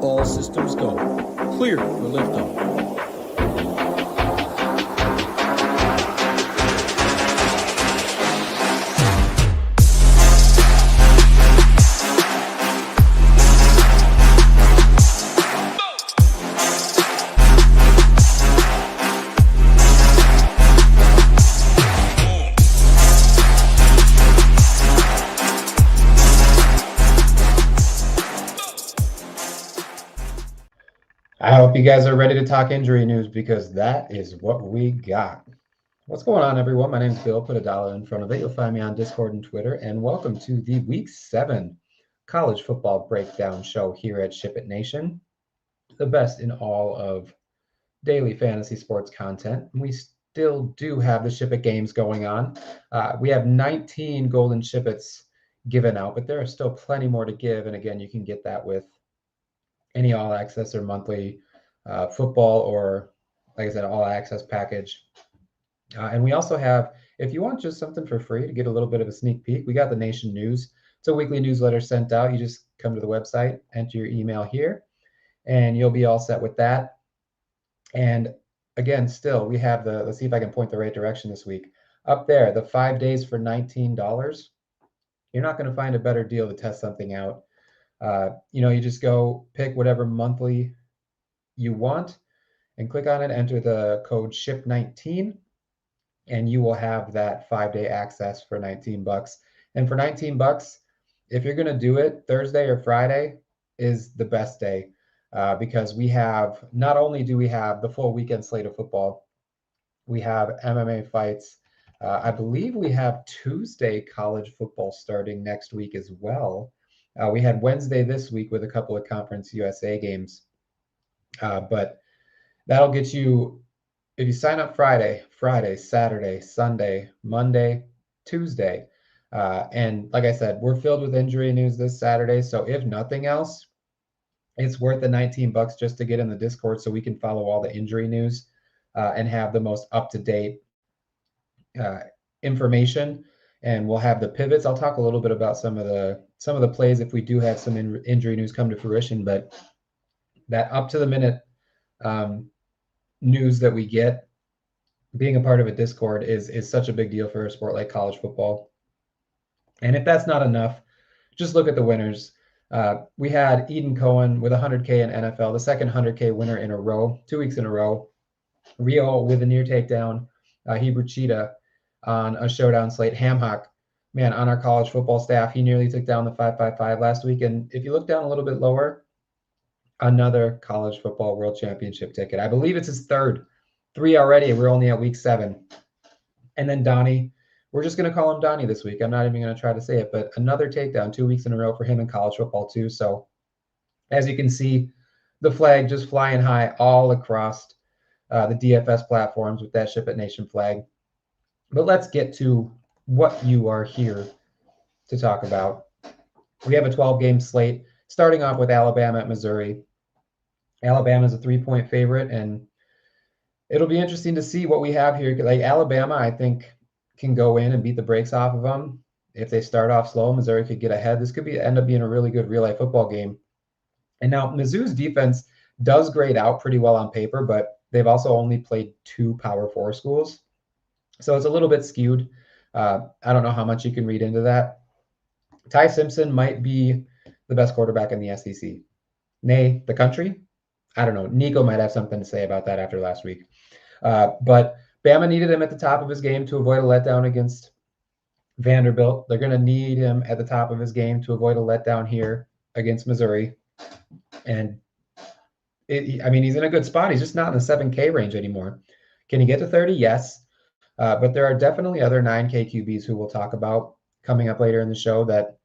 All systems go. Clear for liftoff. I hope you guys are ready to talk injury news because that is what we got. What's going on, everyone? My name is Bill. Put a dollar in front of it. You'll find me on Discord and Twitter. And welcome to the Week 7 College Football Breakdown Show here at SHIPIT Nation, the best in all of daily fantasy sports content. We still do have the SHIPIT games going on. We have 19 golden SHIPITs given out, but there are still plenty more to give. And again, you can get that with any all access or monthly football or, like I said, all access package. And we also have, if you want just something for free to get a little bit of a sneak peek, we got the Nation News. It's a weekly newsletter sent out. You just come to the website, enter your email here, and you'll be all set with that. And again, still, we have let's see if I can point the right direction this week. Up there, the 5 days for $19. You're not going to find a better deal to test something out. You just go pick whatever monthly you want and click on it, enter the code SHIP19, and you will have that 5-day access for $19. And for $19, if you're going to do it, Thursday or Friday is the best day because we have, not only do we have the full weekend slate of football, we have MMA fights. I believe we have Tuesday college football starting next week as well. We had Wednesday this week with a couple of Conference USA games, but that'll get you, if you sign up Friday, Saturday, Sunday, Monday, Tuesday. And like I said, we're filled with injury news this Saturday. So if nothing else, it's worth the $19 just to get in the Discord so we can follow all the injury news and have the most up-to-date information. And we'll have the pivots. I'll talk a little bit about some of the plays if we do have some injury news come to fruition. But that up to the minute news that we get, being a part of a Discord is such a big deal for a sport like college football. And if that's not enough, just look at the winners. We had Eden Cohen with 100K in NFL, the second 100K winner in a row, 2 weeks in a row. Rio with a near takedown, hebrewcheetah on a showdown slate. Hamhock, man, on our college football staff, he nearly took down the 555 last week. And if you look down a little bit lower, another college football world championship ticket. I believe it's his third. 3 already. We're only at week 7. And then Donnie, we're just going to call him Donnie this week. I'm not even going to try to say it, but another takedown 2 weeks in a row for him in college football too. So as you can see, the flag just flying high all across the DFS platforms with that SHIPIT Nation flag. But let's get to what you are here to talk about. We have a 12-game slate, starting off with Alabama at Missouri. Alabama is a 3-point favorite, and it'll be interesting to see what we have here. Like Alabama, I think, can go in and beat the brakes off of them. If they start off slow, Missouri could get ahead. This could end up being a really good real-life football game. And now Mizzou's defense does grade out pretty well on paper, but they've also only played 2 Power 4 schools. So it's a little bit skewed. I don't know how much you can read into that. Ty Simpson might be the best quarterback in the SEC. Nay, the country? I don't know. Nico might have something to say about that after last week. But Bama needed him at the top of his game to avoid a letdown against Vanderbilt. They're going to need him at the top of his game to avoid a letdown here against Missouri. And, he's in a good spot. He's just not in the 7K range anymore. Can he get to 30? Yes. But there are definitely other 9K QBs who we'll talk about coming up later in the show that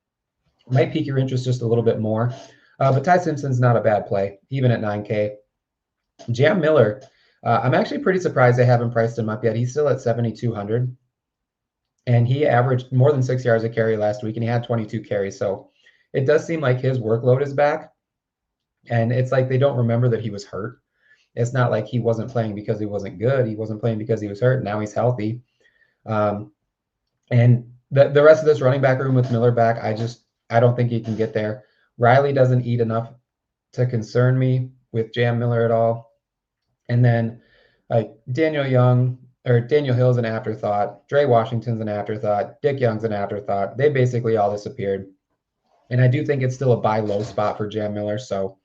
might pique your interest just a little bit more. But Ty Simpson's not a bad play, even at 9K. Jam Miller, I'm actually pretty surprised they haven't priced him up yet. He's still at 7,200. And he averaged more than 6 yards a carry last week, and he had 22 carries. So it does seem like his workload is back. And it's like they don't remember that he was hurt. It's not like he wasn't playing because he wasn't good. He wasn't playing because he was hurt. Now he's healthy. And the rest of this running back room with Miller back, I don't think he can get there. Riley doesn't eat enough to concern me with Jam Miller at all. And then like Daniel Hill's an afterthought. Dre Washington's an afterthought. Dick Young's an afterthought. They basically all disappeared. And I do think it's still a buy low spot for Jam Miller. So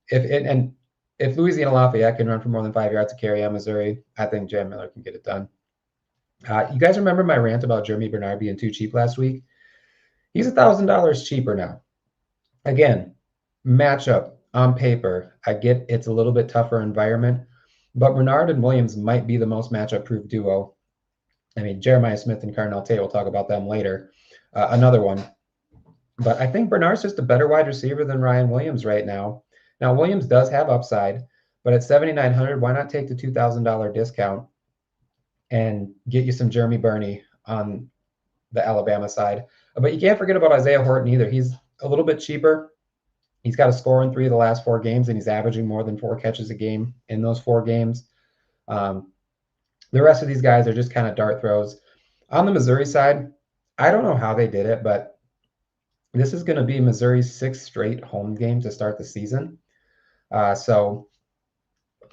if Louisiana Lafayette can run for more than 5 yards to carry on Missouri, I think Jam Miller can get it done. You guys remember my rant about Jeremy Bernard being too cheap last week? He's $1,000 cheaper now. Again, matchup on paper, I get it's a little bit tougher environment, but Bernard and Williams might be the most matchup-proof duo. I mean, Jeremiah Smith and Carnell Tate, we'll talk about them later. Another one. But I think Bernard's just a better wide receiver than Ryan Williams right now. Now, Williams does have upside, but at $7,900, why not take the $2,000 discount and get you some Jeremy Berney on the Alabama side? But you can't forget about Isaiah Horton either. He's a little bit cheaper. He's got a score in 3 of the last 4 games, and he's averaging more than 4 catches a game in those 4 games. The rest of these guys are just kind of dart throws. On the Missouri side, I don't know how they did it, but this is going to be Missouri's 6th straight home game to start the season. So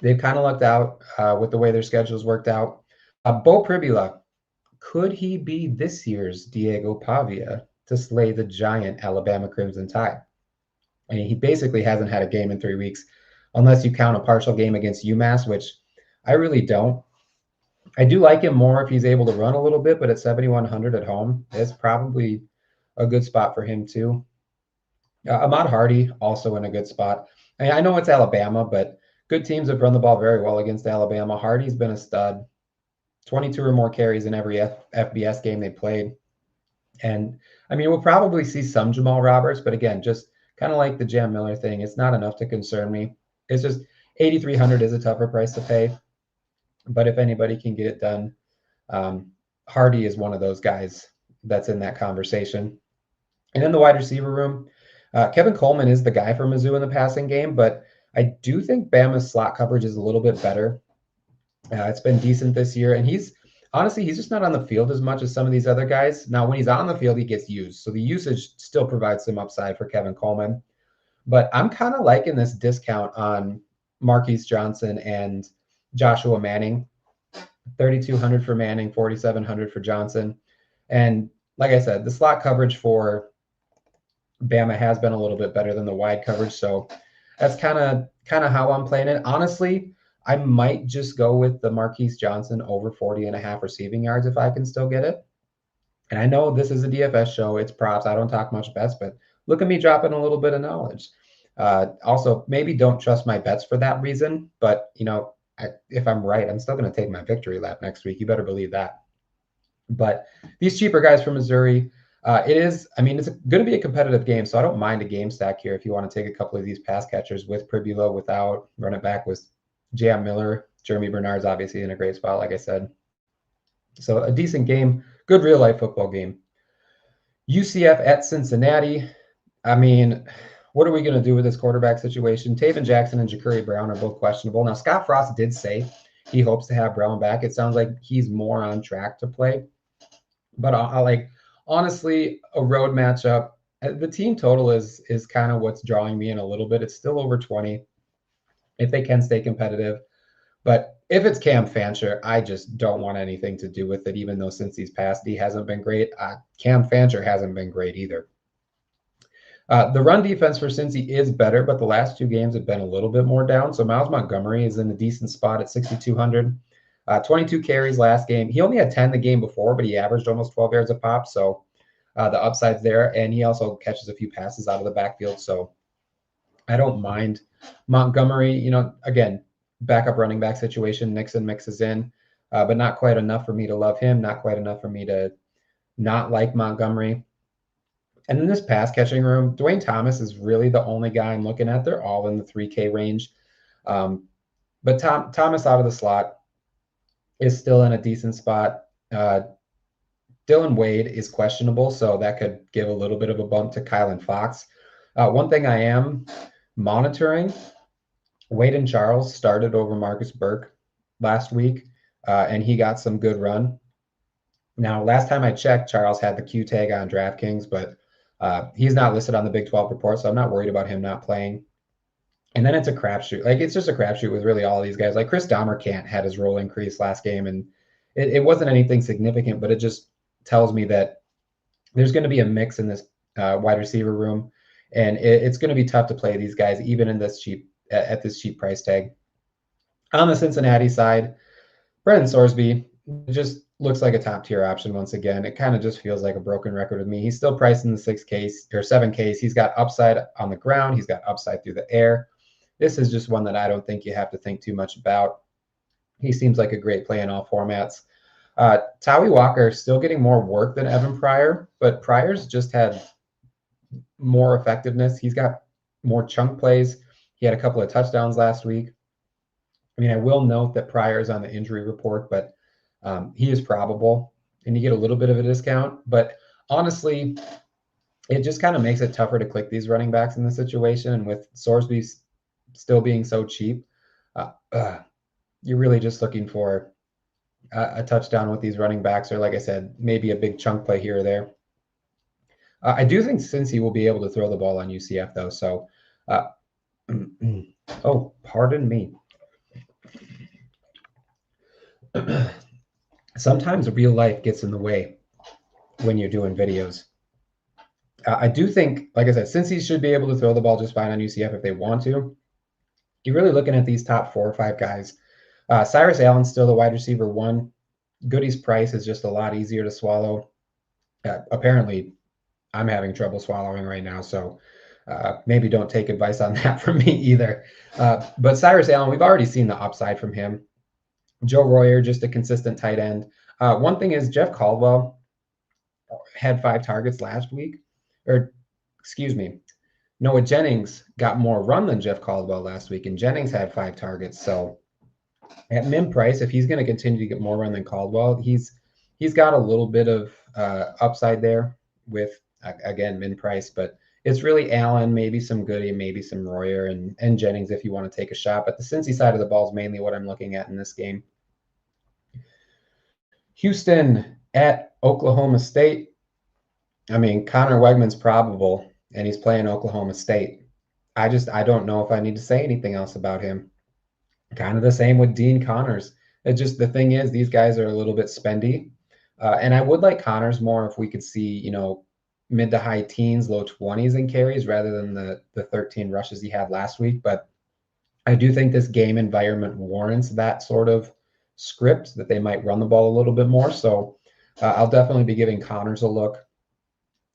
they've kind of lucked out with the way their schedules worked out. Bo Pribula, could he be this year's Diego Pavia to slay the giant Alabama Crimson Tide? I mean, he basically hasn't had a game in 3 weeks, unless you count a partial game against UMass, which I really don't. I do like him more if he's able to run a little bit, but at 7,100 at home, it's probably a good spot for him too. Ahmad Hardy, also in a good spot. I know it's Alabama, but good teams have run the ball very well against Alabama. Hardy's been a stud. 22 or more carries in every FBS game they played. And, I mean, we'll probably see some Jamal Roberts, but again, just kind of like the Jam Miller thing, it's not enough to concern me. It's just 8,300 is a tougher price to pay. But if anybody can get it done, Hardy is one of those guys that's in that conversation. And in the wide receiver room, Kevin Coleman is the guy for Mizzou in the passing game, but I do think Bama's slot coverage is a little bit better. It's been decent this year, and he's just not on the field as much as some of these other guys. Now, when he's on the field, he gets used, so the usage still provides some upside for Kevin Coleman. But I'm kind of liking this discount on Marquise Johnson and Joshua Manning. 3,200 for Manning, 4,700 for Johnson. And like I said, the slot coverage for Bama has been a little bit better than the wide coverage, so that's kind of how I'm playing it. Honestly, I might just go with the Marquise Johnson over 40.5 receiving yards if I can still get it. And I know this is a DFS show. It's props. I don't talk much bets, but look at me dropping a little bit of knowledge. Also, maybe don't trust my bets for that reason, but, if I'm right, I'm still going to take my victory lap next week. You better believe that. But these cheaper guys from Missouri, it's going to be a competitive game, so I don't mind a game stack here if you want to take a couple of these pass catchers with Pribula, without, run it back with Jam Miller. Jeremy Bernard's obviously in a great spot, like I said. So a decent game, good real-life football game. UCF at Cincinnati. I mean, what are we going to do with this quarterback situation? Taven Jackson and Ja'Cory Brown are both questionable. Now, Scott Frost did say he hopes to have Brown back. It sounds like he's more on track to play. But honestly, a road matchup. The team total is kind of what's drawing me in a little bit. It's still over 20 if they can stay competitive. But if it's Cam Fancher, I just don't want anything to do with it, even though since he's passed, he hasn't been great. Cam Fancher hasn't been great either. The run defense for Cincy is better, but the last 2 games have been a little bit more down. So Miles Montgomery is in a decent spot at 6,200. 22 carries last game. He only had 10 the game before, but he averaged almost 12 yards a pop. So the upside's there. And he also catches a few passes out of the backfield. So I don't mind Montgomery. Again, backup running back situation. Nixon mixes in, but not quite enough for me to love him. Not quite enough for me to not like Montgomery. And in this pass catching room, Dwayne Thomas is really the only guy I'm looking at. They're all in the 3K range. But Thomas out of the slot is still in a decent spot. Dylan Wade is questionable, so that could give a little bit of a bump to Kylan Fox. One thing I am monitoring, Wade and Charles started over Marcus Burke last week, and he got some good run. Now, last time I checked, Charles had the Q tag on DraftKings, but he's not listed on the Big 12 report, so I'm not worried about him not playing. And then it's a crapshoot. Like, it's just a crapshoot with really all these guys. Like, Chris Dahmer had his role increase last game, and it wasn't anything significant, but it just tells me that there's going to be a mix in this wide receiver room, and it's going to be tough to play these guys even in this cheap at this cheap price tag. On the Cincinnati side, Brendan Sorsby just looks like a top tier option once again. It kind of just feels like a broken record with me. He's still priced in the 6Ks or 7Ks. He's got upside on the ground. He's got upside through the air. This is just one that I don't think you have to think too much about. He seems like a great play in all formats. Tawi Walker still getting more work than Evan Pryor, but Pryor's just had more effectiveness. He's got more chunk plays. He had a couple of touchdowns last week. I mean, I will note that Pryor is on the injury report, but he is probable, and you get a little bit of a discount. But honestly, it just kind of makes it tougher to click these running backs in this situation. And with Sorsby still being so cheap, you're really just looking for a touchdown with these running backs, or like I said, maybe a big chunk play here or there. I do think Cincy will be able to throw the ball on UCF, though. So, oh, pardon me. Sometimes real life gets in the way when you're doing videos. I do think, like I said, Cincy should be able to throw the ball just fine on UCF if they want to. You're really looking at these top 4 or 5 guys. Cyrus Allen's still the wide receiver 1. Goody's price is just a lot easier to swallow. Apparently, I'm having trouble swallowing right now, so maybe don't take advice on that from me either. But Cyrus Allen, we've already seen the upside from him. Joe Royer, just a consistent tight end. One thing is Jeff Caldwell had 5 targets last week. Or, excuse me, Noah Jennings got more run than Jeff Caldwell last week, and Jennings had 5 targets. So at min price, if he's going to continue to get more run than Caldwell, he's got a little bit of upside there with, again, min price. But it's really Allen, maybe some Goody, maybe some Royer, and Jennings if you want to take a shot. But the Cincy side of the ball is mainly what I'm looking at in this game. Houston at Oklahoma State. I mean, Connor Wegman's probable, and he's playing Oklahoma State. I don't know if I need to say anything else about him. Kind of the same with Dean Connors. The thing is, these guys are a little bit spendy. And I would like Connors more if we could see, mid to high teens, low 20s in carries rather than the 13 rushes he had last week. But I do think this game environment warrants that sort of script, that they might run the ball a little bit more. So I'll definitely be giving Connors a look.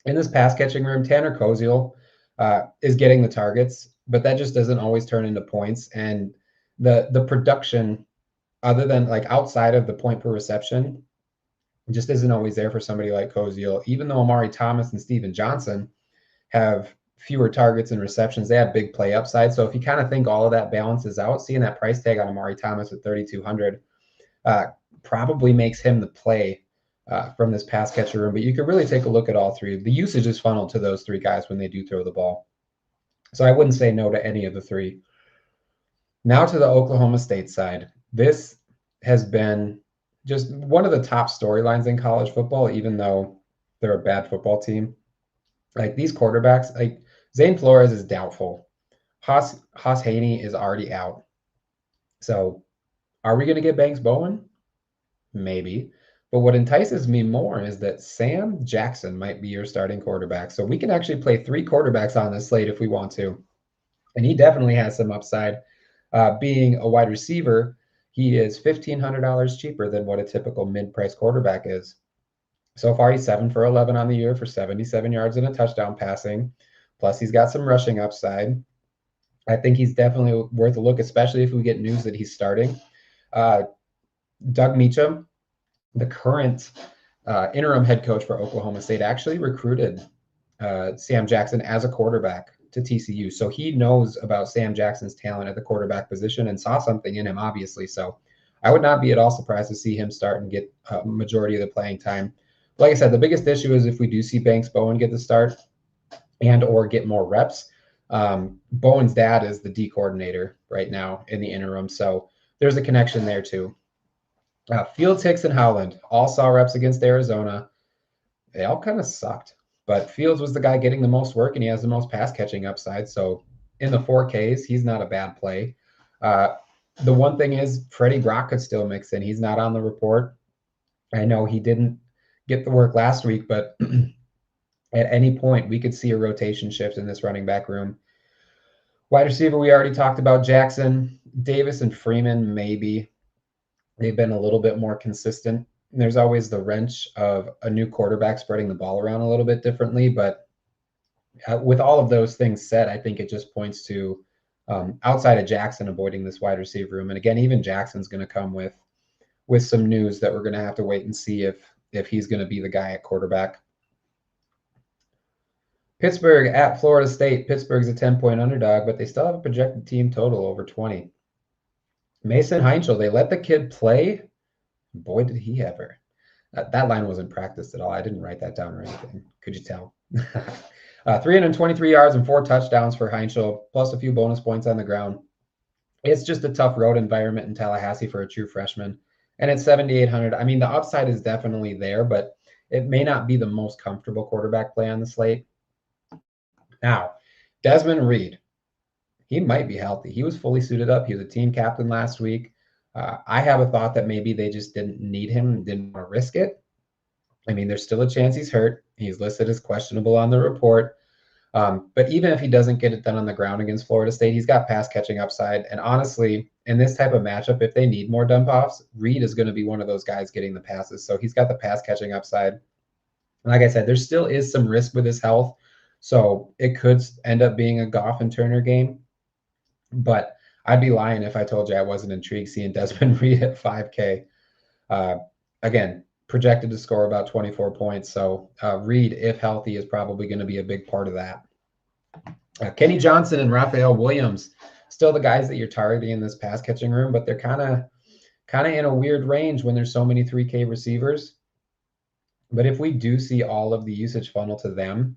In this pass catching room, Tanner Koziel is getting the targets, but that just doesn't always turn into points. And the production, other than like outside of the point per reception, just isn't always there for somebody like Koziel. Even though Amari Thomas and Steven Johnson have fewer targets and receptions, they have big play upside. So if you kind of think all of that balances out, seeing that price tag on Amari Thomas at 3,200 probably makes him the play from this pass catcher room. But you could really take a look at all 3. The usage is funneled to those 3 guys when they do throw the ball. So I wouldn't say no to any of the 3. Now to the Oklahoma State side. This has been just one of the top storylines in college football, even though they're a bad football team. Like, these quarterbacks, like Zane Flores is doubtful. Haas Haney is already out. So are we going to get Banks Bowen? Maybe. But what entices me more is that Sam Jackson might be your starting quarterback. So we can actually play 3 quarterbacks on this slate if we want to. And he definitely has some upside. Being a wide receiver, he is $1,500 cheaper than what a typical mid-price quarterback is. So far, he's 7 for 11 on the year for 77 yards and a touchdown passing. Plus, he's got some rushing upside. I think he's definitely worth a look, especially if we get news that he's starting. Doug Meacham, the current interim head coach for Oklahoma State, actually recruited Sam Jackson as a quarterback to TCU. So he knows about Sam Jackson's talent at the quarterback position and saw something in him, obviously. So I would not be at all surprised to see him start and get a majority of the playing time. Like I said, the biggest issue is if we do see Banks Bowen get the start and or get more reps. Bowen's dad is the D coordinator right now in the interim. So there's a connection there too. Fields, Hicks, and Howland all saw reps against Arizona. They all kind of sucked, but Fields was the guy getting the most work, and he has the most pass catching upside. So in the 4Ks, he's not a bad play. The one thing is Freddie Brock could still mix in. He's not on the report. I know he didn't get the work last week, but at any point we could see a rotation shift in this running back room. Wide receiver, we already talked about Jackson. Davis and Freeman, maybe. They've been a little bit more consistent. And there's always the wrench of a new quarterback spreading the ball around a little bit differently. But with all of those things said, I think it just points to outside of Jackson avoiding this wide receiver room. And again, even Jackson's going to come with some news that we're going to have to wait and see if he's going to be the guy at quarterback. Pittsburgh at Florida State. Pittsburgh's a 10-point underdog, but they still have a projected team total over 20. Mason Heinchel, they let the kid play. Boy, did he ever. That line wasn't practiced at all. I didn't write that down or anything. Could you tell? 323 yards and 4 touchdowns for Heinchel, plus a few bonus points on the ground. It's just a tough road environment in Tallahassee for a true freshman. And it's 7,800. I mean, the upside is definitely there, but it may not be the most comfortable quarterback play on the slate. Now, Desmond Reed, he might be healthy. He was fully suited up. He was a team captain last week. I have a thought that maybe they just didn't need him and didn't want to risk it. I mean, there's still a chance he's hurt. He's listed as questionable on the report. But even if he doesn't get it done on the ground against Florida State, he's got pass catching upside. And honestly, in this type of matchup, if they need more dump offs, Reed is going to be one of those guys getting the passes. So he's got the pass catching upside. Like I said, there still is some risk with his health. So it could end up being a Goff and Turner game. But I'd be lying if I told you I wasn't intrigued seeing Desmond Reed at 5K. Again, projected to score about 24 points. So Reed, if healthy, is probably going to be a big part of that. Kenny Johnson and Raphael Williams, still the guys that you're targeting in this pass catching room, but they're kind of in a weird range when there's so many 3K receivers. But if we do see all of the usage funnel to them,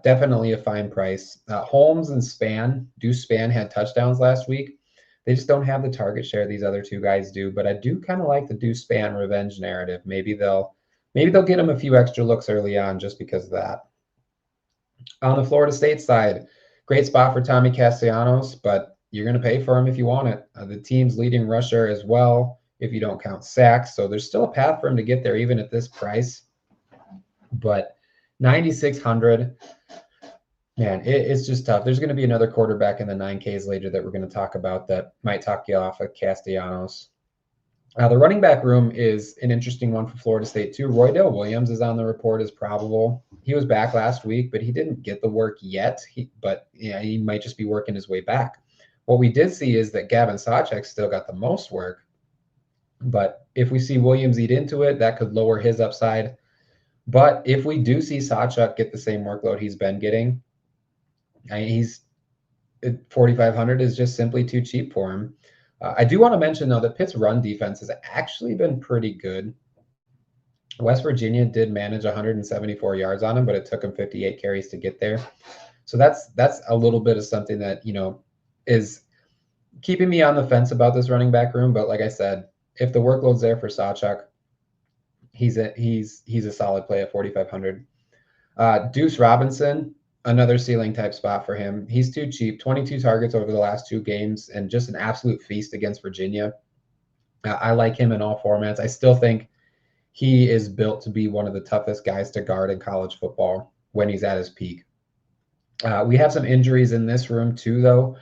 definitely a fine price. Holmes and Span, Deuce Span had touchdowns last week. They just don't have the target share these other two guys do, but I do kind of like the Deuce Span revenge narrative. Maybe they'll get him a few extra looks early on just because of that. On the Florida State side, great spot for Tommy Castellanos, but you're going to pay for him if you want it. The team's leading rusher as well, if you don't count sacks. So there's still a path for him to get there even at this price. But 9,600, man, it's just tough. There's going to be another quarterback in the 9Ks later that we're going to talk about that might talk you off of Castellanos. The running back room is an interesting one for Florida State too. Roydell Williams is on the report as probable. He was back last week, but he didn't get the work yet. He might just be working his way back. What we did see is that Gavin Sawchuk still got the most work. But if we see Williams eat into it, that could lower his upside. But if we do see Sawchuk get the same workload he's been getting, he's 4,500 is just simply too cheap for him. I do want to mention, though, that Pitt's run defense has actually been pretty good. West Virginia did manage 174 yards on him, but it took him 58 carries to get there. So that's a little bit of something that, is keeping me on the fence about this running back room. But like I said, if the workload's there for Sawchuk, he's a solid play at 4,500. Deuce Robinson, another ceiling type spot for him. He's too cheap. 22 targets over the last 2 games and just an absolute feast against Virginia. I like him in all formats. I still think he is built to be one of the toughest guys to guard in college football when he's at his peak. We have some injuries in this room too, though.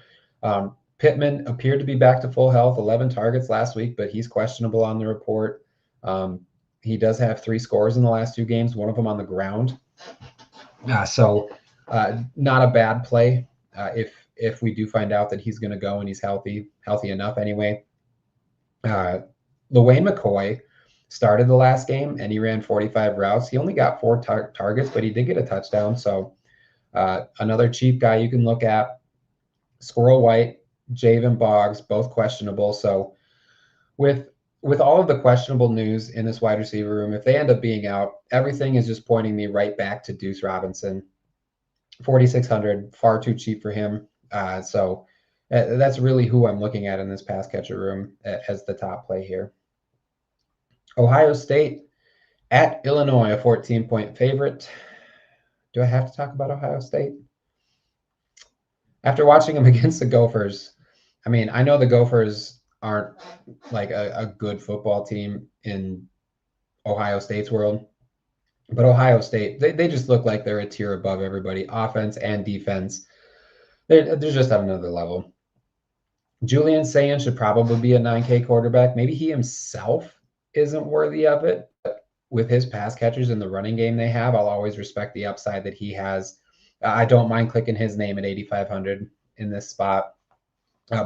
Pittman appeared to be back to full health, 11 targets last week, but he's questionable on the report. He does have 3 scores in the last 2 games, one of them on the ground. So not a bad play if we do find out that he's going to go and he's healthy enough anyway. LaWayne McCoy started the last game and he ran 45 routes. He only got 4 targets, but he did get a touchdown. So another cheap guy you can look at. Squirrel White, Javen Boggs, both questionable. So with all of the questionable news in this wide receiver room, if they end up being out, everything is just pointing me right back to Deuce Robinson. 4,600, far too cheap for him. So that's really who I'm looking at in this pass catcher room as the top play here. Ohio State at Illinois, a 14-point favorite. Do I have to talk about Ohio State? After watching him against the Gophers, I mean, I know the Gophers aren't like a good football team in Ohio State's world, but Ohio State, they just look like they're a tier above everybody, offense and defense. They're just at another level. Julian Sayin should probably be a 9K quarterback. Maybe he himself isn't worthy of it, but with his pass catchers in the running game they have, I'll always respect the upside that he has. I don't mind clicking his name at 8,500 in this spot.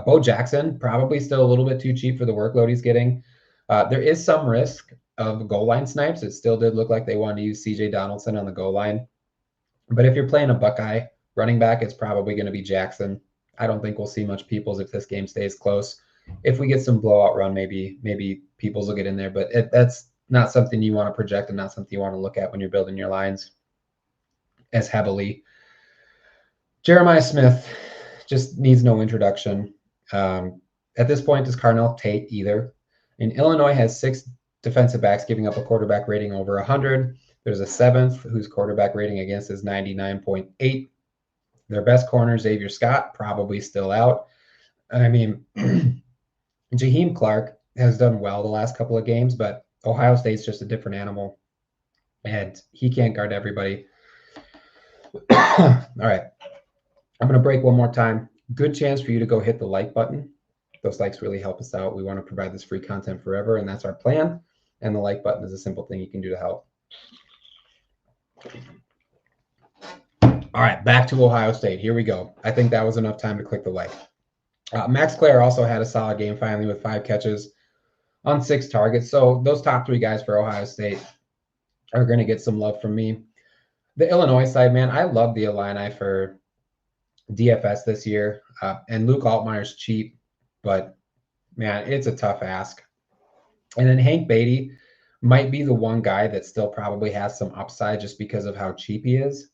Bo Jackson, probably still a little bit too cheap for the workload he's getting. There is some risk of goal line snipes. It still did look like they wanted to use CJ Donaldson on the goal line. But if you're playing a Buckeye running back, it's probably going to be Jackson. I don't think we'll see much Peoples if this game stays close. If we get some blowout run, maybe Peoples will get in there, but that's not something you want to project and not something you want to look at when you're building your lines as heavily. Jeremiah Smith just needs no introduction. At this point, does Carnell Tate either? And Illinois has 6 defensive backs giving up a quarterback rating over 100. There's a 7th whose quarterback rating against is 99.8. Their best corner, Xavier Scott, probably still out. I mean, Jaheim Clark has done well the last couple of games, but Ohio State's just a different animal, and he can't guard everybody. All right. I'm going to break one more time. Good chance for you to go hit the like button. Those likes really help us out. We want to provide this free content forever, and that's our plan. And the like button is a simple thing you can do to help. All right, back to Ohio State. Here we go. I think that was enough time to click the like. Max Clare also had a solid game finally with 5 catches on 6 targets. So those top 3 guys for Ohio State are going to get some love from me. The Illinois side, man, I love the Illini for DFS this year. And Luke Altmaier's cheap, but, man, it's a tough ask. And then Hank Beatty might be the one guy that still probably has some upside just because of how cheap he is.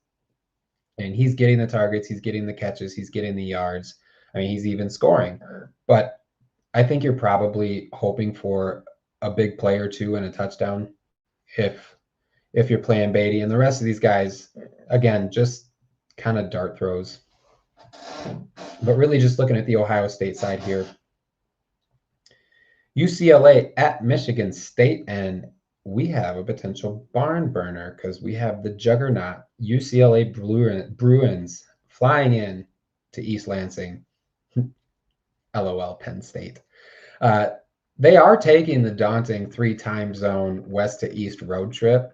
And he's getting the targets, he's getting the catches, he's getting the yards. I mean, he's even scoring. But I think you're probably hoping for a big play or 2 and a touchdown if you're playing Beatty. And the rest of these guys, again, just kind of dart throws. But really just looking at the Ohio State side here. UCLA at Michigan State, and we have a potential barn burner because we have the juggernaut UCLA Bruins flying in to East Lansing. LOL, Penn State. They are taking the daunting 3-time zone west to east road trip.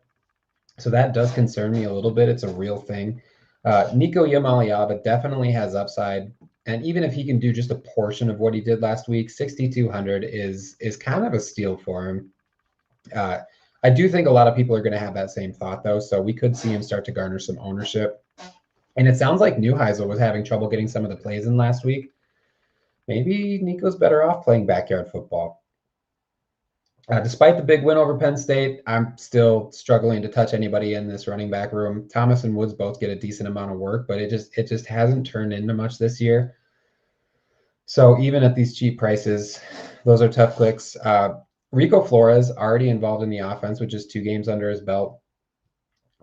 So that does concern me a little bit. It's a real thing. Nico Yamaliava definitely has upside. And even if he can do just a portion of what he did last week, 6,200 is kind of a steal for him. I do think a lot of people are going to have that same thought, though. So we could see him start to garner some ownership. And it sounds like Neuheisel was having trouble getting some of the plays in last week. Maybe Nico's better off playing backyard football. Despite the big win over Penn State, I'm still struggling to touch anybody in this running back room. Thomas and Woods both get a decent amount of work, but it just hasn't turned into much this year. So even at these cheap prices, those are tough clicks. Rico Flores already involved in the offense with just 2 games under his belt.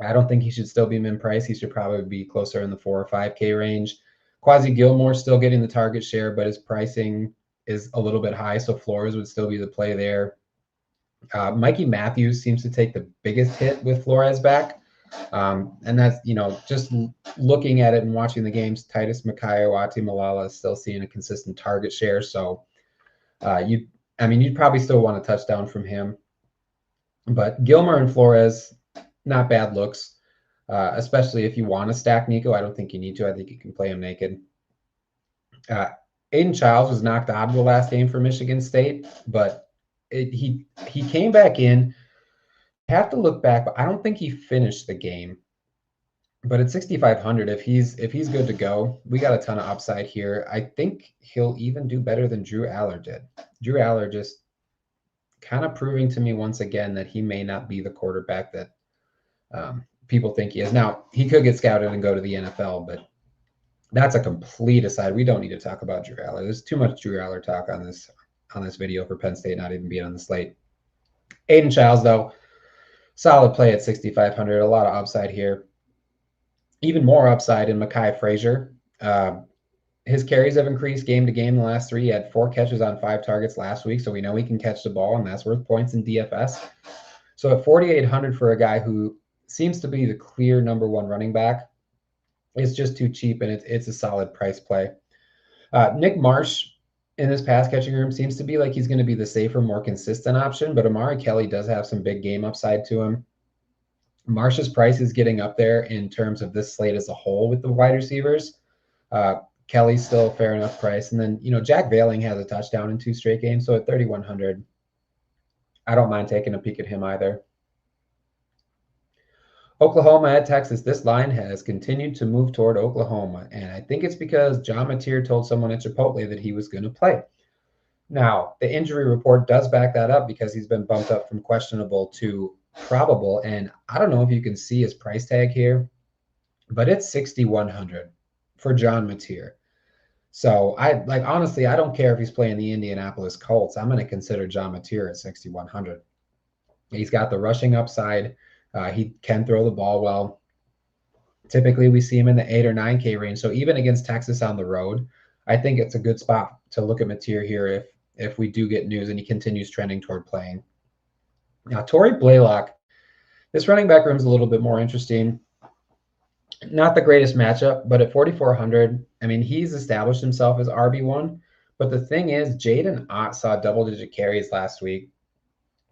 I don't think he should still be min price. He should probably be closer in the 4 or 5K range. Quasi Gilmore still getting the target share, but his pricing is a little bit high, so Flores would still be the play there. Mikey Matthews seems to take the biggest hit with Flores back. And that's, just looking at it and watching the games, Titus Makayo-Ati Malala is still seeing a consistent target share. So you'd probably still want a touchdown from him. But Gilmore and Flores, not bad looks, especially if you want to stack Nico. I don't think you need to. I think you can play him naked. Aiden Childs was knocked out of the last game for Michigan State, but he came back in. I have to look back, but I don't think he finished the game. But at 6,500, if he's good to go, we got a ton of upside here. I think he'll even do better than Drew Aller did. Drew Aller just kind of proving to me once again that he may not be the quarterback that people think he is. Now, he could get scouted and go to the NFL, but that's a complete aside. We don't need to talk about Drew Aller. There's too much Drew Aller talk on this video for Penn State not even being on the slate. Aiden Childs, though, solid play at 6,500. A lot of upside here. Even more upside in Mekhi Frazier. His carries have increased game to game in the last 3. He had 4 catches on 5 targets last week, so we know he can catch the ball, and that's worth points in DFS. So at 4,800 for a guy who seems to be the clear number 1 running back, it's just too cheap, and it's a solid price play. Nick Marsh in this pass catching room seems to be like he's going to be the safer, more consistent option, but Amari Kelly does have some big game upside to him. Marsh's price is getting up there in terms of this slate as a whole with the wide receivers. Kelly's still a fair enough price. And then, Jack Veiling has a touchdown in 2 straight games. So at 3,100, I don't mind taking a peek at him either. Oklahoma at Texas. This line has continued to move toward Oklahoma. And I think it's because John Mateer told someone at Chipotle that he was going to play. Now, the injury report does back that up because he's been bumped up from questionable to probable. And I don't know if you can see his price tag here, but it's 6,100 for John Mateer. So honestly, I don't care if he's playing the Indianapolis Colts. I'm going to consider John Mateer at 6,100. He's got the rushing upside. He can throw the ball well. Typically, we see him in the 8 or 9K range. So even against Texas on the road, I think it's a good spot to look at Mateer here if we do get news and he continues trending toward playing. Now, Torrey Blaylock, this running back room is a little bit more interesting. Not the greatest matchup, but at 4,400, I mean, he's established himself as RB1. But the thing is, Jaden Ott saw double-digit carries last week,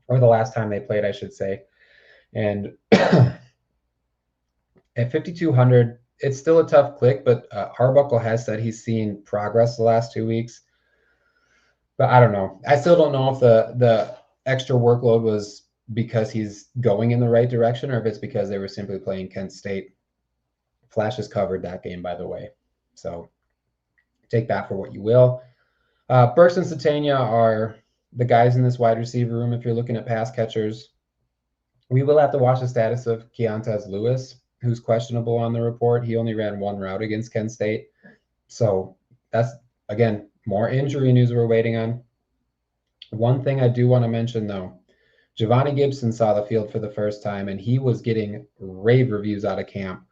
or the last time they played, I should say. And at 5,200, it's still a tough click, but Harbuckle has said he's seen progress the last 2 weeks. But I don't know. I still don't know if the extra workload was because he's going in the right direction or if it's because they were simply playing Kent State. Flashes covered that game, by the way. So take that for what you will. Burks and Satania are the guys in this wide receiver room if you're looking at pass catchers. We will have to watch the status of Keontez Lewis, who's questionable on the report. He only ran 1 route against Kent State. So that's, again, more injury news we're waiting on. One thing I do want to mention, though, Giovanni Gibson saw the field for the first time, and he was getting rave reviews out of camp.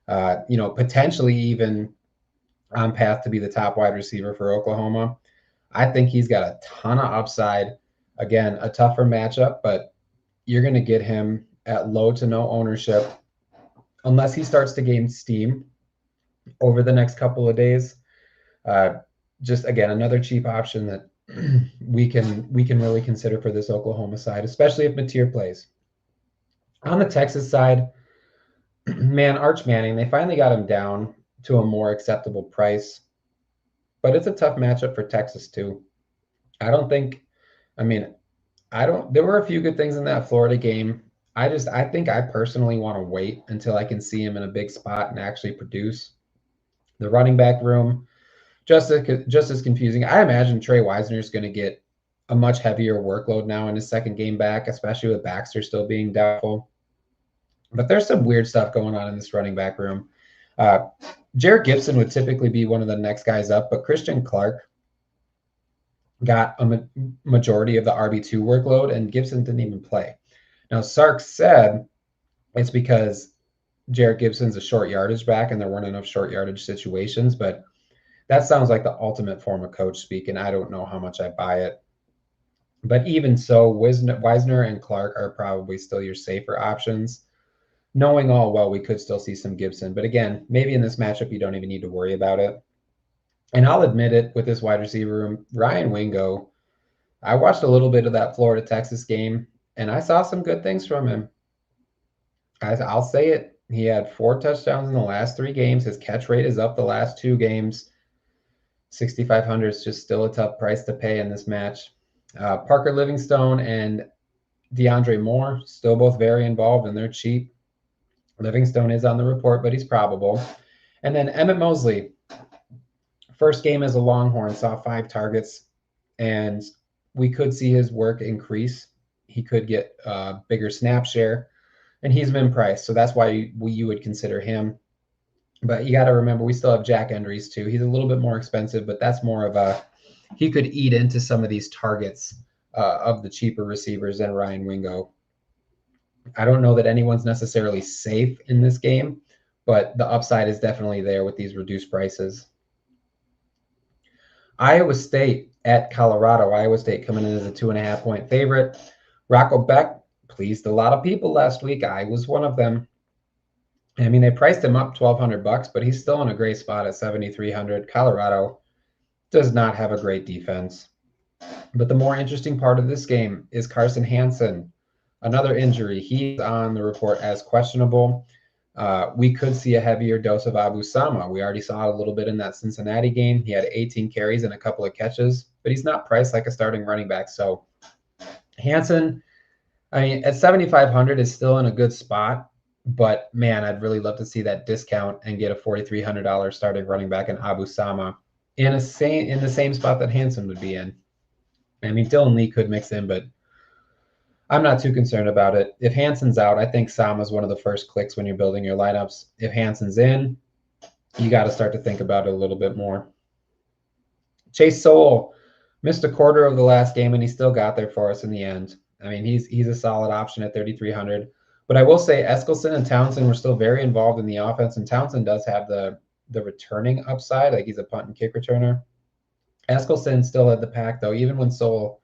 Potentially even on path to be the top wide receiver for Oklahoma. I think he's got a ton of upside. Again, a tougher matchup, but you're going to get him at low to no ownership unless he starts to gain steam over the next couple of days. Just, again, another cheap option that we can really consider for this Oklahoma side, especially if Mateer plays. On the Texas side, man, Arch Manning, they finally got him down to a more acceptable price. But it's a tough matchup for Texas, too. There were a few good things in that Florida game. I think I personally want to wait until I can see him in a big spot and actually produce. The running back room, just as confusing. I imagine Trey Wisner is going to get a much heavier workload now in his second game back, especially with Baxter still being doubtful. But there's some weird stuff going on in this running back room. Jared Gibson would typically be one of the next guys up, but Christian Clark got a majority of the RB2 workload, and Gibson didn't even play. Now, Sark said it's because Jared Gibson's a short yardage back, and there weren't enough short yardage situations, but that sounds like the ultimate form of coach speak, and I don't know how much I buy it. But even so, Wisner and Clark are probably still your safer options. Knowing all well, we could still see some Gibson. But again, maybe in this matchup, you don't even need to worry about it. And I'll admit it, with this wide receiver room, Ryan Wingo, I watched a little bit of that Florida-Texas game, and I saw some good things from him. I'll say it. He had 4 touchdowns in the last 3 games. His catch rate is up the last 2 games. 6,500 is just still a tough price to pay in this match. Parker Livingstone and DeAndre Moore, still both very involved, and they're cheap. Livingstone is on the report, but he's probable. And then Emmett Mosley, first game as a Longhorn, saw 5 targets, and we could see his work increase. He could get a bigger snap share, and he's been priced, so that's why you would consider him. But you got to remember, we still have Jack Endries too. He's a little bit more expensive, but that's more of he could eat into some of these targets of the cheaper receivers than Ryan Wingo. I don't know that anyone's necessarily safe in this game, but the upside is definitely there with these reduced prices. Iowa State at Colorado. Iowa State coming in as a 2.5-point favorite. Rocco Beck pleased a lot of people last week. I was one of them. I mean, they priced him up $1,200, but he's still in a great spot at 7,300. Colorado does not have a great defense. But the more interesting part of this game is Carson Hansen. Another injury. He's on the report as questionable. We could see a heavier dose of Abu Sama. We already saw it a little bit in that Cincinnati game. He had 18 carries and a couple of catches, but he's not priced like a starting running back. So Hansen, I mean, at 7,500 is still in a good spot, but man, I'd really love to see that discount and get a $4,300 starting running back in Abu Sama in the same spot that Hansen would be in. I mean, Dylan Lee could mix in, but I'm not too concerned about it. If Hansen's out, I think Sama's one of the first clicks when you're building your lineups. If Hansen's in, you got to start to think about it a little bit more. Chase Sowell missed a quarter of the last game, and he still got there for us in the end. I mean, he's a solid option at 3,300. But I will say Eskelson and Townsend were still very involved in the offense, and Townsend does have the returning upside. Like, he's a punt and kick returner. Eskelson still had the pack, though. Even when Sowell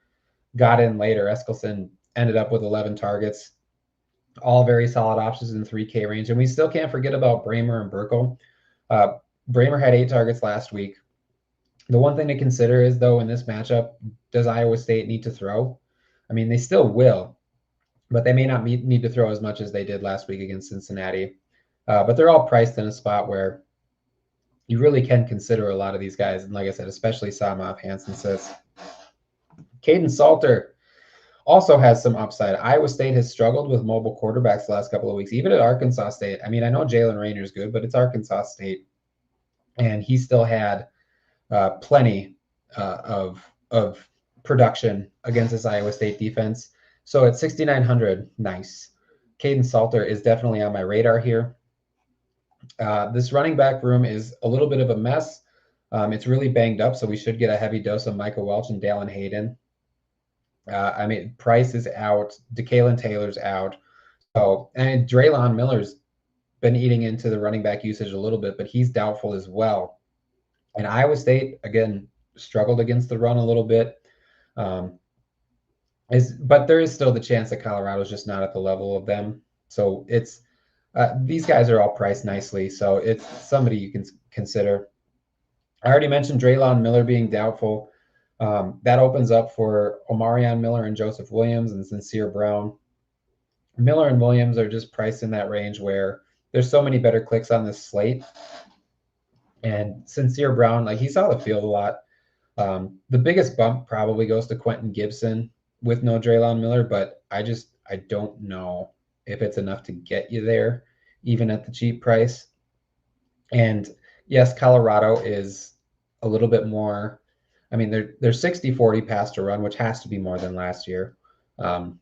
got in later, Eskelson ended up with 11 targets, all very solid options in the 3K range. And we still can't forget about Bramer and Burkle. Bramer had 8 targets last week. The one thing to consider is, though, in this matchup, does Iowa State need to throw? I mean, they still will, but they may not need to throw as much as they did last week against Cincinnati. But they're all priced in a spot where you really can consider a lot of these guys. And like I said, especially Sama if Hansen says. Caden Salter also has some upside. Iowa State has struggled with mobile quarterbacks the last couple of weeks, even at Arkansas State. I mean, I know Jalen Raynor's good, but it's Arkansas State. And he still had plenty of production against this Iowa State defense. So at 6,900, nice. Caden Salter is definitely on my radar here. This running back room is a little bit of a mess. It's really banged up, so we should get a heavy dose of Michael Welch and Dallin Hayden. I mean, Price is out. DeKalen Taylor's out. So, and Draylon Miller's been eating into the running back usage a little bit, but he's doubtful as well. And Iowa State, again, struggled against the run a little bit. But there is still the chance that Colorado's just not at the level of them. So it's these guys are all priced nicely. So it's somebody you can consider. I already mentioned Draylon Miller being doubtful. That opens up for Omarion Miller and Joseph Williams and Sincere Brown. Miller and Williams are just priced in that range where there's so many better clicks on this slate. And Sincere Brown, like, he saw the field a lot. The biggest bump probably goes to Quentin Gibson with no Draylon Miller, but I don't know if it's enough to get you there, even at the cheap price. And yes, Colorado is a little bit more. I mean, they're 60-40 pass to run, which has to be more than last year. So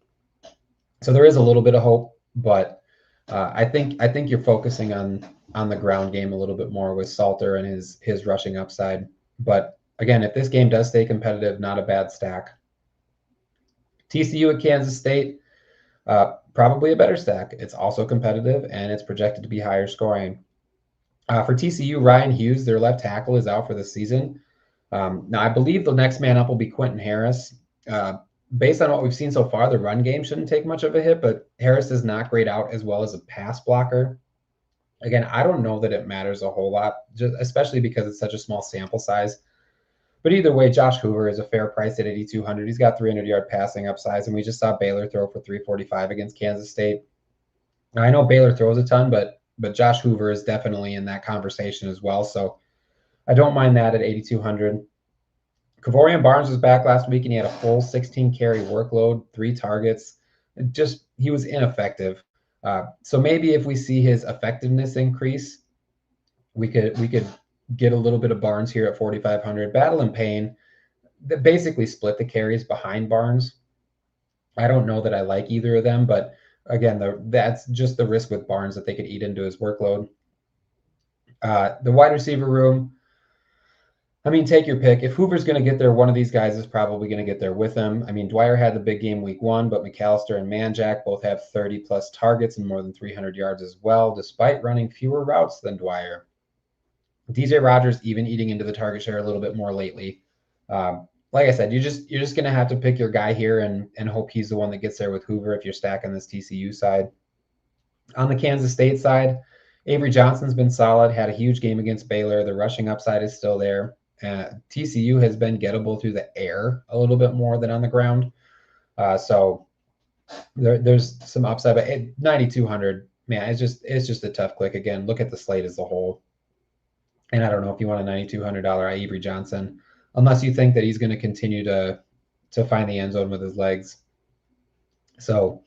there is a little bit of hope, but I think you're focusing on the ground game a little bit more with Salter and his rushing upside. But again, if this game does stay competitive, not a bad stack. TCU at Kansas State, probably a better stack. It's also competitive, and it's projected to be higher scoring. For TCU, Ryan Hughes, their left tackle, is out for the season. Now, I believe the next man up will be Quentin Harris. Based on what we've seen so far, the run game shouldn't take much of a hit, but Harris does not grade out as well as a pass blocker. Again, I don't know that it matters a whole lot, just especially because it's such a small sample size. But either way, Josh Hoover is a fair price at 8,200. He's got 300-yard passing upside, and we just saw Baylor throw for 345 against Kansas State. Now, I know Baylor throws a ton, but Josh Hoover is definitely in that conversation as well. So I don't mind that at 8,200. Kavorian Barnes was back last week, and he had a full 16-carry workload, 3 targets. He was ineffective. So maybe if we see his effectiveness increase, we could get a little bit of Barnes here at 4,500. Battle and Payne, that basically split the carries behind Barnes. I don't know that I like either of them, but again, that's just the risk with Barnes that they could eat into his workload. The wide receiver room, I mean, take your pick. If Hoover's going to get there, one of these guys is probably going to get there with him. I mean, Dwyer had the big game week 1, but McAllister and Manjack both have 30-plus targets and more than 300 yards as well, despite running fewer routes than Dwyer. DJ Rogers even eating into the target share a little bit more lately. Like I said, you're just gonna have to pick your guy here and hope he's the one that gets there with Hoover if you're stacking this TCU side. On the Kansas State side, Avery Johnson's been solid, had a huge game against Baylor. The rushing upside is still there. TCU has been gettable through the air a little bit more than on the ground. So there's some upside, but 9,200, man, it's just a tough click. Again, look at the slate as a whole. And I don't know if you want a $9,200 Avery Johnson, unless you think that he's going to continue to find the end zone with his legs. So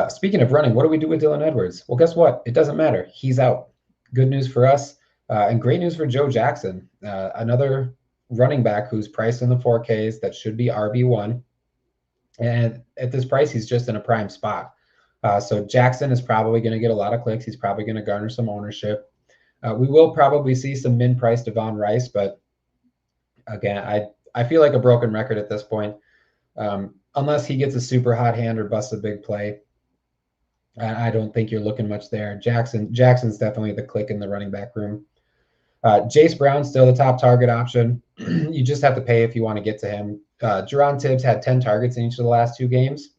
speaking of running, what do we do with Dylan Edwards? Well, guess what? It doesn't matter. He's out. Good news for us, and great news for Joe Jackson, another running back who's priced in the 4Ks that should be RB1. And at this price, he's just in a prime spot. So Jackson is probably going to get a lot of clicks. He's probably going to garner some ownership. We will probably see some min-price Devon Rice, but again, I feel like a broken record at this point. Unless he gets a super hot hand or busts a big play, I don't think you're looking much there. Jackson's definitely the click in the running back room. Jace Brown's still the top target option. You just have to pay if you want to get to him. Jerron Tibbs had 10 targets in each of the last 2 games.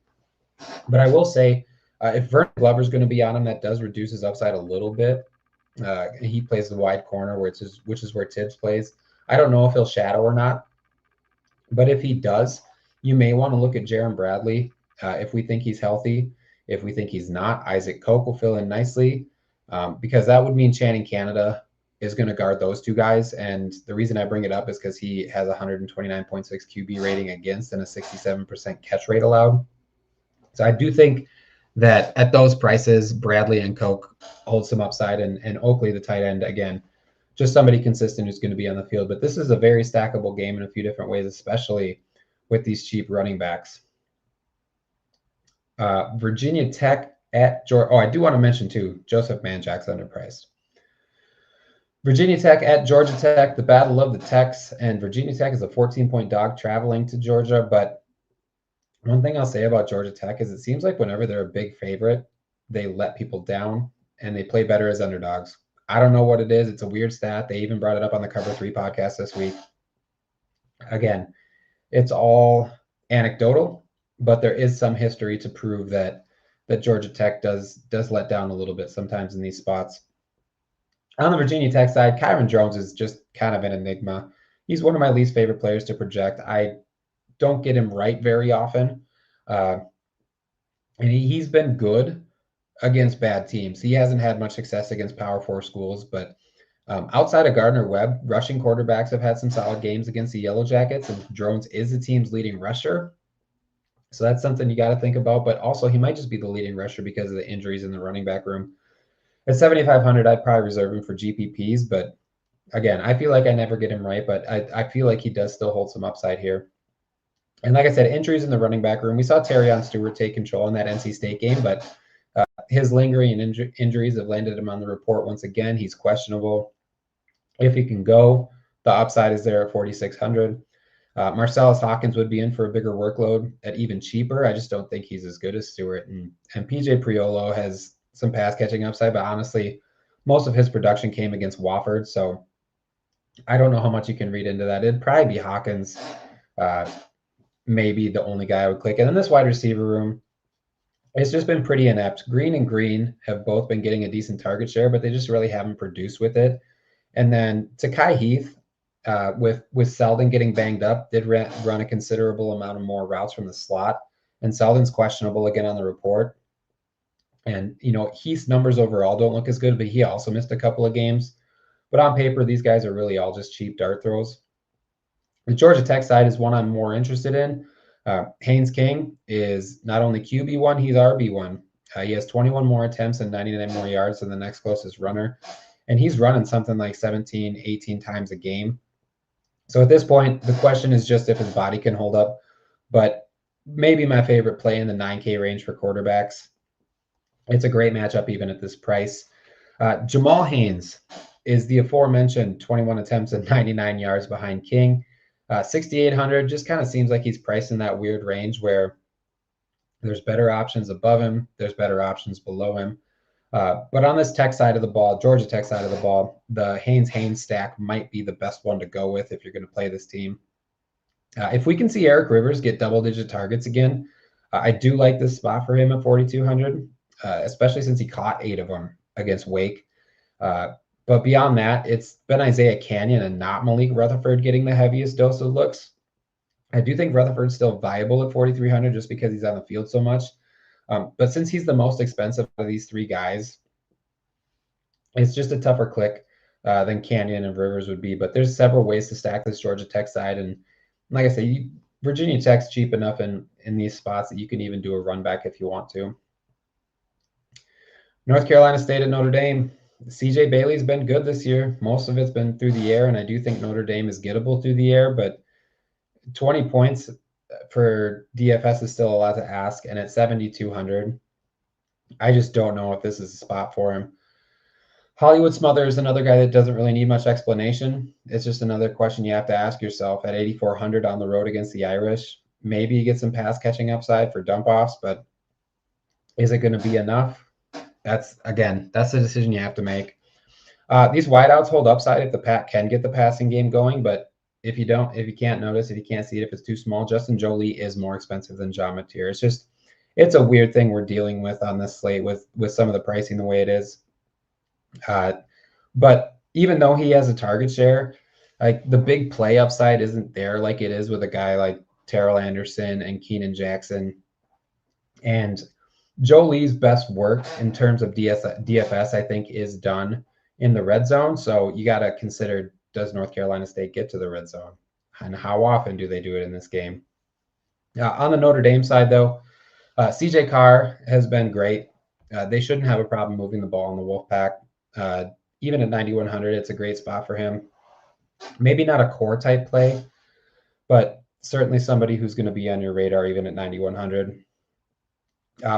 But I will say, if Vernon Glover's going to be on him, that does reduce his upside a little bit. He plays the wide corner, which is where Tibbs plays. I don't know if he'll shadow or not. But if he does, you may want to look at Jaron Bradley if we think he's healthy. If we think he's not, Isaac Koch will fill in nicely because that would mean Channing Canada is going to guard those 2 guys. And the reason I bring it up is because he has 129.6 QB rating against and a 67% catch rate allowed. So I do think that at those prices, Bradley and Koch hold some upside, and Oakley, the tight end, again, just somebody consistent who's going to be on the field. But this is a very stackable game in a few different ways, especially with these cheap running backs. Virginia Tech at Georgia. Oh, I do want to mention too, Joseph Manjack's underpriced. Virginia Tech at Georgia Tech, the battle of the Techs, and Virginia Tech is a 14-point dog traveling to Georgia. But one thing I'll say about Georgia Tech is it seems like whenever they're a big favorite, they let people down and they play better as underdogs. I don't know what it is. It's a weird stat. They even brought it up on the Cover 3 podcast this week. Again, it's all anecdotal, but there is some history to prove that Georgia Tech does let down a little bit sometimes in these spots. On the Virginia Tech side, Kyron Jones is just kind of an enigma. He's one of my least favorite players to project. I don't get him right very often. And he's been good against bad teams. He hasn't had much success against Power 4 schools, but outside of Gardner Webb, rushing quarterbacks have had some solid games against the Yellow Jackets, and Jones is the team's leading rusher. So that's something you got to think about. But also, he might just be the leading rusher because of the injuries in the running back room. At 7,500, I'd probably reserve him for GPPs. But again, I feel like I never get him right, but I feel like he does still hold some upside here. And like I said, injuries in the running back room. We saw Terrion Stewart take control in that NC State game, but his lingering and injuries have landed him on the report once again. He's questionable. If he can go, the upside is there at 4,600. Marcellus Hawkins would be in for a bigger workload at even cheaper. I just don't think he's as good as Stewart. And PJ Priolo has some pass catching upside, but honestly, most of his production came against Wofford. So I don't know how much you can read into that. It'd probably be Hawkins, maybe the only guy I would click. And then this wide receiver room, it's just been pretty inept. Green and Green have both been getting a decent target share, but they just really haven't produced with it. And then Takai Heath, with Selden getting banged up, did run a considerable amount of more routes from the slot. And Selden's questionable again on the report. And, Heath's numbers overall don't look as good, but he also missed a couple of games. But on paper, these guys are really all just cheap dart throws. The Georgia Tech side is one I'm more interested in. Haynes King is not only QB1, he's RB1. He has 21 more attempts and 99 more yards than the next closest runner. And he's running something like 17, 18 times a game. So at this point, the question is just if his body can hold up. But maybe my favorite play in the 9K range for quarterbacks. It's a great matchup even at this price. Jamal Haynes is the aforementioned 21 attempts and 99 yards behind King. 6,800 just kind of seems like he's priced in that weird range where there's better options above him, there's better options below him. But on this Tech side of the ball, Georgia Tech side of the ball, the Haynes stack might be the best one to go with if you're going to play this team. If we can see Eric Rivers get double-digit targets again, I do like this spot for him at 4,200, especially since he caught 8 of them against Wake. But beyond that, it's been Isaiah Canyon and not Malik Rutherford getting the heaviest dose of looks. I do think Rutherford's still viable at 4,300 just because he's on the field so much. But since he's the most expensive of these 3 guys, it's just a tougher click than Canyon and Rivers would be. But there's several ways to stack this Georgia Tech side. And like I say, Virginia Tech's cheap enough in these spots that you can even do a run back if you want to. North Carolina State at Notre Dame. CJ Bailey's been good this year. Most of it's been through the air, and I do think Notre Dame is gettable through the air, but 20 points for DFS is still a lot to ask, and at 7,200, I just don't know if this is a spot for him. Hollywood Smother is another guy that doesn't really need much explanation. It's just another question you have to ask yourself at 8,400 on the road against the Irish. Maybe you get some pass catching upside for dump offs, but is it going to be enough? That's a decision you have to make. These wideouts hold upside if the Pat can get the passing game going, but if you can't notice, if you can't see it, if it's too small, Justin Jolie is more expensive than John Mateer. It's a weird thing we're dealing with on this slate with some of the pricing the way it is. But even though he has a target share, like the big play upside isn't there like it is with a guy like Terrell Anderson and Keenan Jackson. And Jolie's best work in terms of DFS, I think, is done in the red zone. So you got to consider, does North Carolina State get to the red zone? And how often do they do it in this game? On the Notre Dame side, though, CJ Carr has been great. They shouldn't have a problem moving the ball in the Wolfpack. Even at 9,100, it's a great spot for him. Maybe not a core type play, but certainly somebody who's going to be on your radar even at 9,100.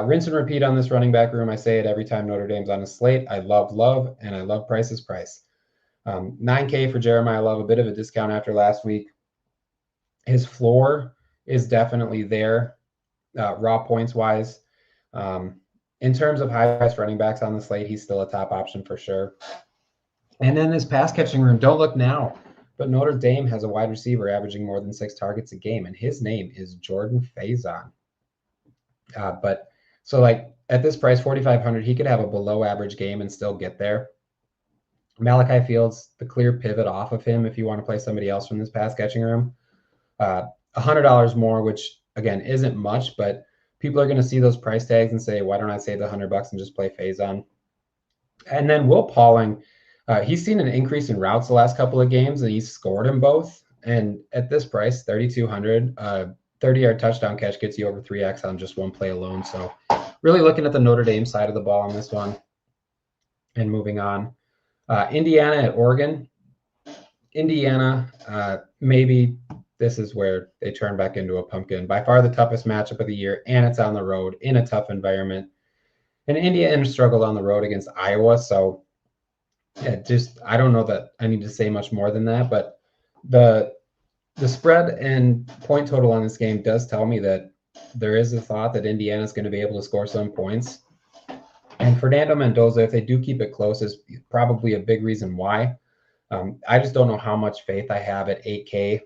Rinse and repeat on this running back room. I say it every time Notre Dame's on a slate. I love, and I love price is price. 9K for Jeremiah Love, a bit of a discount after last week. His floor is definitely there, raw points wise. In terms of high-priced running backs on the slate, he's still a top option for sure. And then this pass catching room, don't look now, but Notre Dame has a wide receiver averaging more than 6 targets a game, and his name is Jordan Faison. But so like at this price, 4,500, he could have a below average game and still get there. Malachi Fields, the clear pivot off of him if you want to play somebody else from this pass catching room. $100 more, which again isn't much, but people are going to see those price tags and say, why don't I save the $100 and just play Faison? And then Will Pauling, he's seen an increase in routes the last couple of games, and he's scored them both. And at this price, 3,200, 30-yard touchdown catch gets you over 3x on just one play alone. So really looking at the Notre Dame side of the ball on this one. And moving on. Indiana at Oregon. Indiana, maybe this is where they turn back into a pumpkin. By far the toughest matchup of the year, and it's on the road in a tough environment. And Indiana struggled on the road against Iowa, so yeah, I don't know that I need to say much more than that, but the spread and point total on this game does tell me that there is a thought that Indiana is going to be able to score some points. And Fernando Mendoza, if they do keep it close, is probably a big reason why. I just don't know how much faith I have at 8K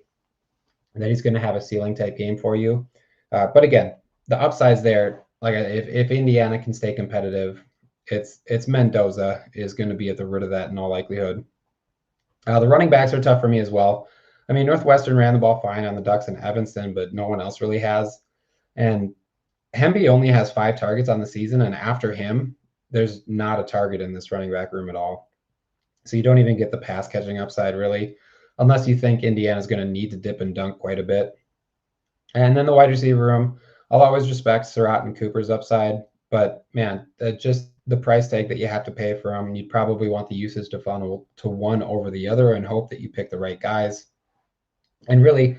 that he's going to have a ceiling type game for you. But again, the upside's there. Like if Indiana can stay competitive, it's Mendoza is going to be at the root of that in all likelihood. The running backs are tough for me as well. I mean, Northwestern ran the ball fine on the Ducks and Evanston, but no one else really has. And Hemby only has 5 targets on the season, and after him, there's not a target in this running back room at all. So you don't even get the pass catching upside really, unless you think Indiana's going to need to dip and dunk quite a bit. And then the wide receiver room, I'll always respect Surratt and Cooper's upside, but man, just the price tag that you have to pay for them, you'd probably want the usage to funnel to one over the other and hope that you pick the right guys. And really,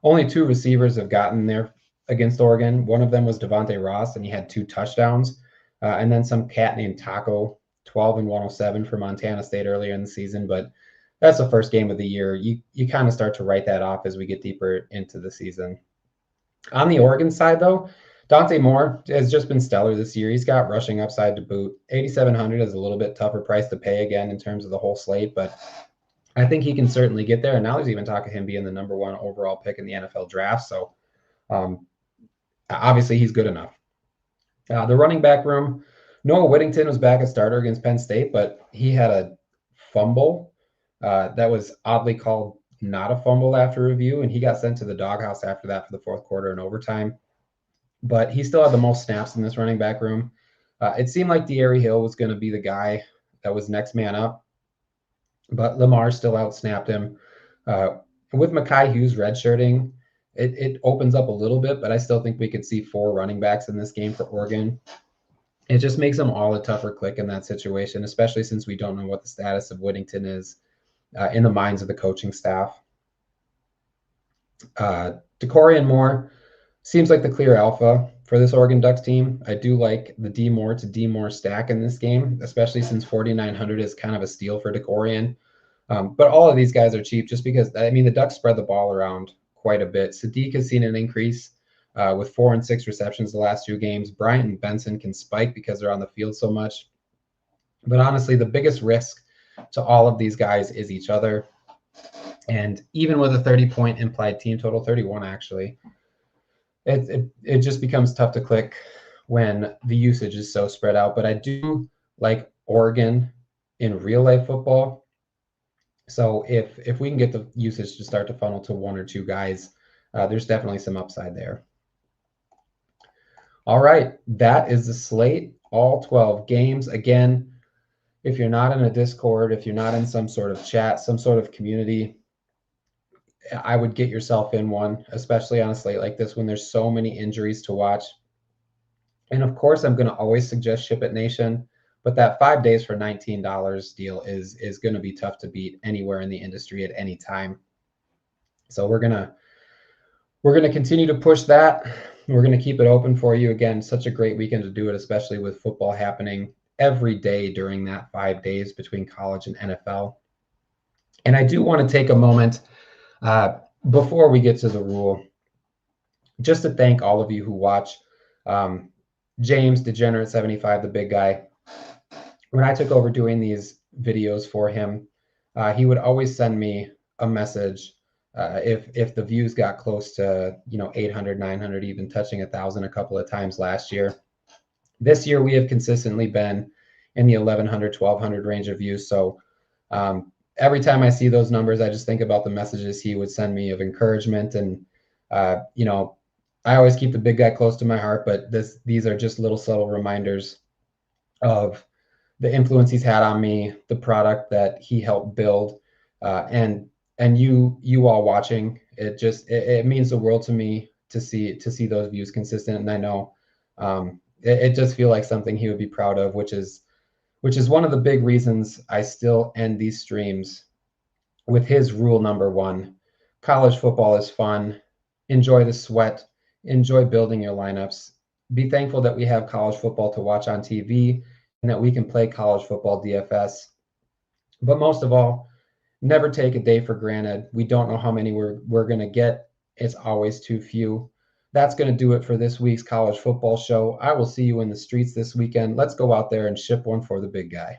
only 2 receivers have gotten there against Oregon. One of them was Devontae Ross, and he had 2 touchdowns. And then some cat named Taco, 12 and 107 for Montana State earlier in the season. But that's the first game of the year. You kind of start to write that off as we get deeper into the season. On the Oregon side, though, Dante Moore has just been stellar this year. He's got rushing upside to boot. 8,700 is a little bit tougher price to pay again in terms of the whole slate, but I think he can certainly get there. And now there's even talk of him being the number 1 overall pick in the NFL draft. So obviously he's good enough. The running back room, Noah Whittington was back at starter against Penn State, but he had a fumble that was oddly called not a fumble after review, and he got sent to the doghouse after that for the fourth quarter and overtime. But he still had the most snaps in this running back room. It seemed like De'Aaron Hill was going to be the guy that was next man up, but Lamar still outsnapped him. With Mekhi Hughes redshirting, it opens up a little bit, but I still think we could see 4 running backs in this game for Oregon. It just makes them all a tougher click in that situation, especially since we don't know what the status of Whittington is in the minds of the coaching staff. DeCorian Moore seems like the clear alpha for this Oregon Ducks team. I do like the D Moore to D Moore stack in this game, especially since 4,900 is kind of a steal for DeCorian. But all of these guys are cheap just because, I mean, the Ducks spread the ball around quite a bit. Sadiq has seen an increase with 4 and 6 receptions the last 2 games. Bryant and Benson can spike because they're on the field so much. But honestly, the biggest risk to all of these guys is each other. And even with a 30-point implied team total, 31 actually, it just becomes tough to click when the usage is so spread out. But I do like Oregon in real life football. So if we can get the usage to start to funnel to 1 or 2 guys, there's definitely some upside there. All right, that is the slate, all 12 games. Again, if you're not in a Discord, if you're not in some sort of chat, some sort of community, I would get yourself in one, especially on a slate like this when there's so many injuries to watch. And of course, I'm going to always suggest SHIPIT Nation, but that 5 days for $19 deal is going to be tough to beat anywhere in the industry at any time. So we're gonna continue to push that. We're going to keep it open for you. Again, such a great weekend to do it, especially with football happening every day during that 5 days between college and NFL. And I do want to take a moment before we get to the rule, just to thank all of you who watch. James, Degenerate75, the big guy, when I took over doing these videos for him, he would always send me a message if the views got close to 800, 900, even touching 1,000 a couple of times last year. This year we have consistently been in the 1,100, 1,200 range of views. So every time I see those numbers, I just think about the messages he would send me of encouragement. And I always keep the big guy close to my heart, but these are just little subtle reminders of the influence he's had on me, the product that he helped build, and you all watching. It means the world to me to see those views consistent. And I know it just feels like something he would be proud of, which is one of the big reasons I still end these streams with his rule number 1. College football is fun. Enjoy the sweat. Enjoy building your lineups. Be thankful that we have college football to watch on TV and that we can play college football DFS. But most of all, never take a day for granted. We don't know how many we're going to get. It's always too few. That's going to do it for this week's college football show. I will see you in the streets this weekend. Let's go out there and ship one for the big guy.